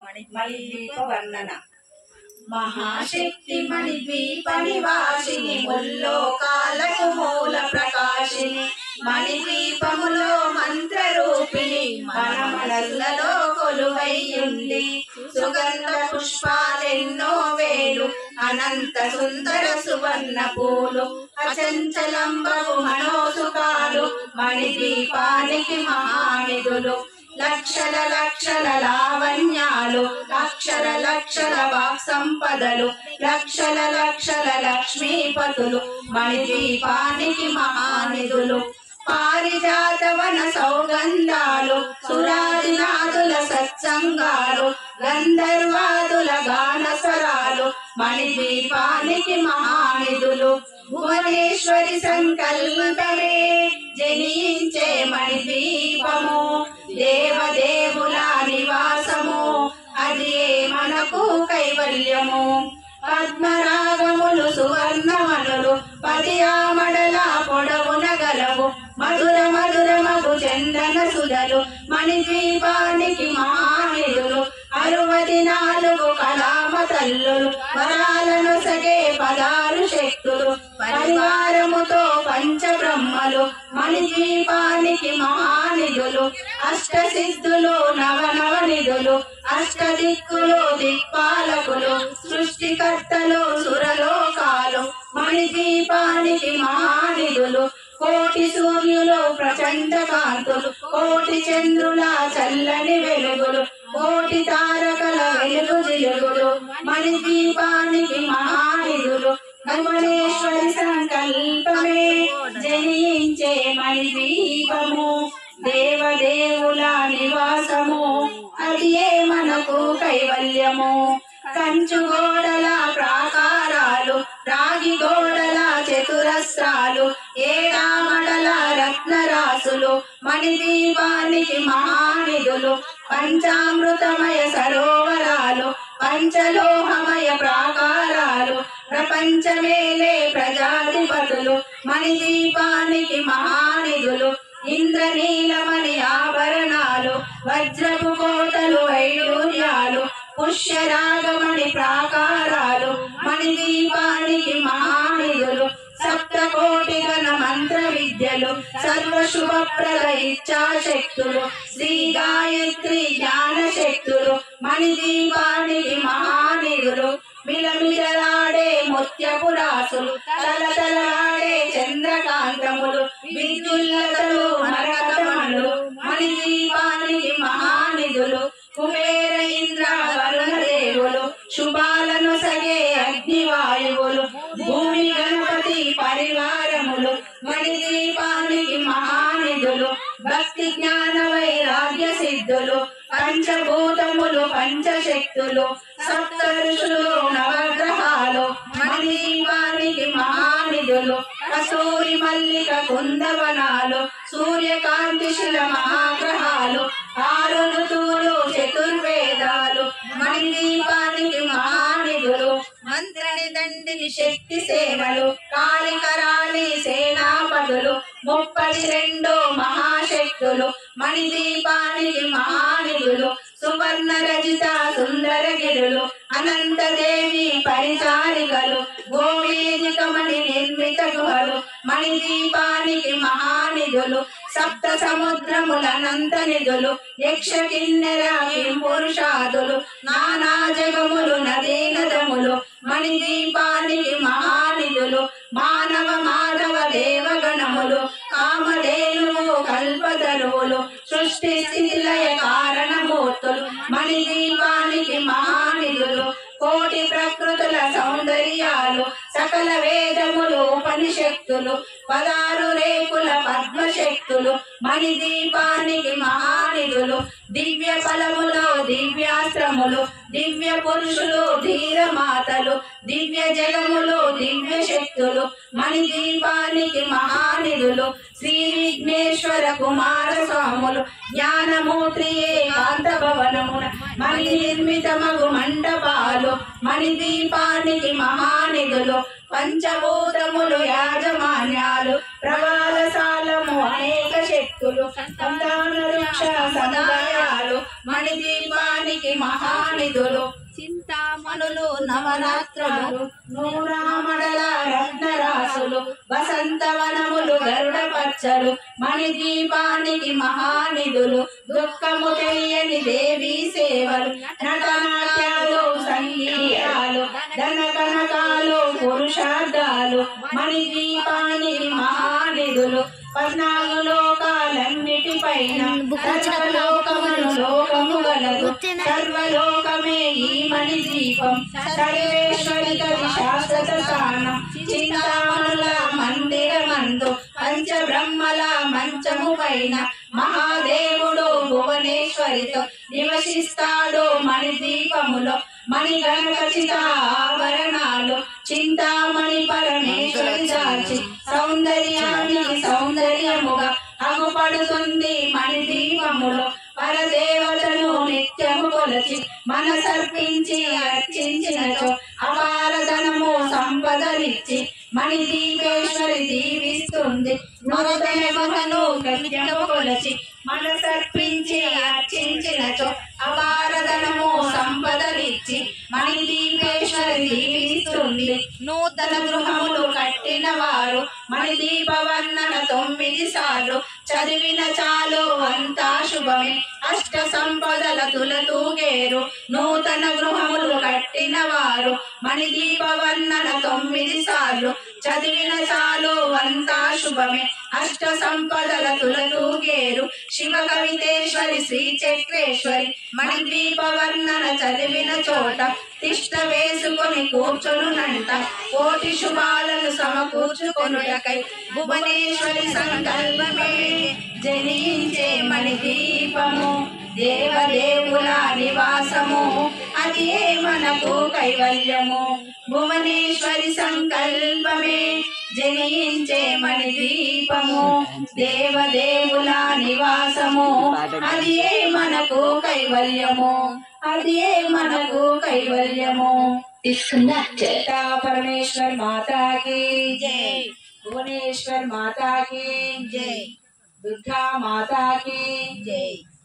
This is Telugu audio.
మణిద్వీప వర్ణన. మహాశక్తి మణిద్వీప నివాసిని, ముల్లోకాలకు మూల ప్రకాశిని, మణిద్వీపములో మంత్ర రూపిణి, మన మనసులలో కొలువైయుంది. సుగంధ పుష్పాలెన్నో వేలు, అనంత సుందర సువర్ణ పూలు, అచంచలంబగు మనోసుకాలు, మణిద్వీపానికి మహానిధులు. లక్షల లక్షల లావణ్యాలు, అక్షర లక్షల వాక్ సంపదలు, లక్షల లక్షల లక్ష్మీపతులు, మణిద్వీపానికి మహానిధులు. పారిజాతవన సౌగంధాలు, సురాదినాదుల సత్సంగాలు, గంధర్వాదుల గాన స్వరాలు, మణిద్వీపానికి మహానిధులు. భువనేశ్వరి సంకల్పమే జనించే మణిద్వీపము, దేవదేవుల నివాసము, అది మనకు కైవల్యము. పద్మరాగములు సువర్ణమనులు, పదియామడల పొడవున గలవు, మధుర మధురమగు చందన సుధలు, మణిద్వీపానికి మహానిధులు. 64 కళామ తల్లులు, వరాలను సగే 16 శక్తులు, పరివారముతో పంచబ్రహ్మలు, మణిద్వీపానికి మహానిధులు. అష్టసిద్ధులు నవనవనిధులు, అష్టదిక్కులు దిక్పాలకులు, సృష్టికర్తలు సురలోకాలు, మణిద్వీపానికి మహానిధులు. కోటి సూర్యులు ప్రచండ కాంతులు, కోటి చంద్రుల చల్లని వెలుగులు, కోటి తారకల వెలుగు జిలుగులు, మణిద్వీపానికి మహానిధులు. భువనేశ్వరి సంకల్పమే జనించే మణిద్వీపము, దేవదేవుల నివాసము, అది మనకు కైవల్యము. కంచు గోడల ప్రాకారాలు, రాగి గోడల చతురస్రాలు, ఏడామడల రత్నరాసులు, మణిద్వీపానికి మహానిధులు. పంచామృతమయ సరోవరాలు, పంచలోహమయ ప్రాకారాలు, ప్రపంచమేలే ప్రజాధిపతులు, మణిద్వీపానికి మహానిధులు. ఇంద్రనీలమణి ఆభరణాలు, వజ్రపు కోటలు వైడూర్యాలు, పుష్యరాగమణి ప్రాకారాలు, మణిద్వీపానికి మహానిధులు. సప్తకోటి గణ మంత్ర విద్యలు, సర్వశుభప్రద ఇచ్ఛాశక్తులు, శ్రీ గాయత్రి జ్ఞాన శక్తులు, మణిద్వీపానికి మహానిధులు. మిలమిలలాడే ముత్యపురాసులు, తలతలలాడే చంద్రకాంతములు, విద్యుల్లతలు మరకతములు, మణిద్వీపానికి మహానిధులు. కుబేర ఇంద్ర వరుణ దేవులు, శుభాలను సగే అగ్నివాయువులు, భూమి గణపతి పరివారములు, మణిద్వీపానికి మహానిధులు. భక్తి జ్ఞాన వైరాగ్య సిద్ధులు, పంచభూతములు పంచశక్తులు, సప్త ఋషులు నవగ్రహాలు, మణిద్వీపానికి మహానిధులు. కస్తూరి మల్లిక కుందవనాలు, సూర్యకాంతి శిల మహాగ్రహాలు, 6 ఋతువులు చతుర్వేదాలు, మణిద్వీపానికి మహానిధులు. మంత్రని దండిని శక్తి సేవలు, కాళికరాలి సేనాపతులు, 32 మహాశక్తులు, మణిద్వీపానికి మహానిధులు. సువర్ణ రజిత సుందర గిరులు, అనంతదేవి పరిచారికలు, గోవేదికమణి నిర్మిత గుహలు, మణిద్వీపానికి మహానిధులు. సప్త సముద్రములనంత నిధులు, యక్ష కిన్నెర పురుషాదులు, నానా జగములు నదీ నదములు, మణిద్వీపానికి మహానిధులు. మానవ మాధవ దేవగణములు, కామధేనువు కల్పతరువులు, సృష్టి స్థితిలయ కారణమూర్తులు, మణిద్వీపానికి మహానిధులు. కోటి ప్రకృతుల సౌందర్యాలు, సకల వేదములు ఉపనిషత్తులు, 16 రేకుల పద్మశక్తులు, మణిద్వీపానికి మహానిధులు. దివ్య ఫలములు దివ్యాస్త్రములు, దివ్య పురుషులు ధీరమాతలు, దివ్య జగములు దివ్య శక్తులు, మణిద్వీపానికి మహానిధులు. శ్రీ విఘ్నేశ్వర కుమార స్వాములు, జ్ఞానమూర్తి ఏకాంత భవనమున మణి నిర్మితమగు మండపాలు, మణిద్వీపానికి మహానిధులు. పంచభూతములు యాజమాన్యాలు ప్రవాలసాలము అనేక శక్తులు సంతాన వృక్ష సముదాయాలు మణిదీపానికి మహానిధులు చింతామణులు నవరాత్రులు నూరామడల రత్నరాసులు వసంతవనములు గరుడ పచ్చలు మణిదీపానికి మహానిధులు దుఃఖము తెలియని దేవీ సేవలు నటనాట్యాలు సంగీతాలు ధన కనకాలు పురుషార్థాలు మణిదీపానికి మహానిధులు 14 లోకాలన్నిటిపైన సర్వలోకములు లోకము గలదు సర్వలోకమే ఈ మణిదీపం సర్వేశ్వరి కవి శాశ్వత స్థానం చింతామణుల మందిరమందు పంచబ్రహ్మల మంచము పైన మహాదేవుడు భువనేశ్వరితో నివసిస్తాడు మణిదీపములో మణిగణకచిత ఆభరణాలు చింతామణి పరమేశ్వరి దాచి సౌందర్యానికి సౌందర్యముగా అగుపడుతుంది మణిదీపములో పరదేవతను నిత్యము కొలచి మనసర్పించి అర్చించినచో అపారధనము సంపదలిచ్చి మణిదీపేశ్వరి దీవిస్తుంది నూతనమును నిత్యము కొలచి మనసర్పించి అర్చించినచో అపారధనము సంపదలిచ్చి మణిదీపేశ్వరి దీవిస్తుంది నూతన గృహములు కట్టిన వారు మణిదీప వర్ణన 9 సార్లు చదివిన చాలు అంతా శుభమే అష్ట సంపదల తులతూగేరు నూతన గృహములు కట్టిన వారు మణిదీప వర్ణన 9 సార్లు చదివిన చాలు అంతా శుభమే అష్ట సంపదల తులతూగేరు శివ కవితేశ్వరి శ్రీ చక్రేశ్వరి మణిదీప వర్ణన చదివిన చోట తిష్ట వేసుకొని కూర్చొనునంట కోటి శుభాలను సమకూర్చుకొనుటకై భువనేశ్వరి సంకల్పమే జనించే మణిదీపము దేవదేవుల నివాసము అది మనకు కైవల్యము భువనేశ్వరి సంకల్పమే జనించే మణిదీపము దేవదేవుల నివాసము అది మనకు కైవల్యము అది మనకు కైవల్యము తీసుకున్నా పరమేశ్వర్ మాతా की जय भुवनेश्वर माता की जय दुर्गा माता की जय।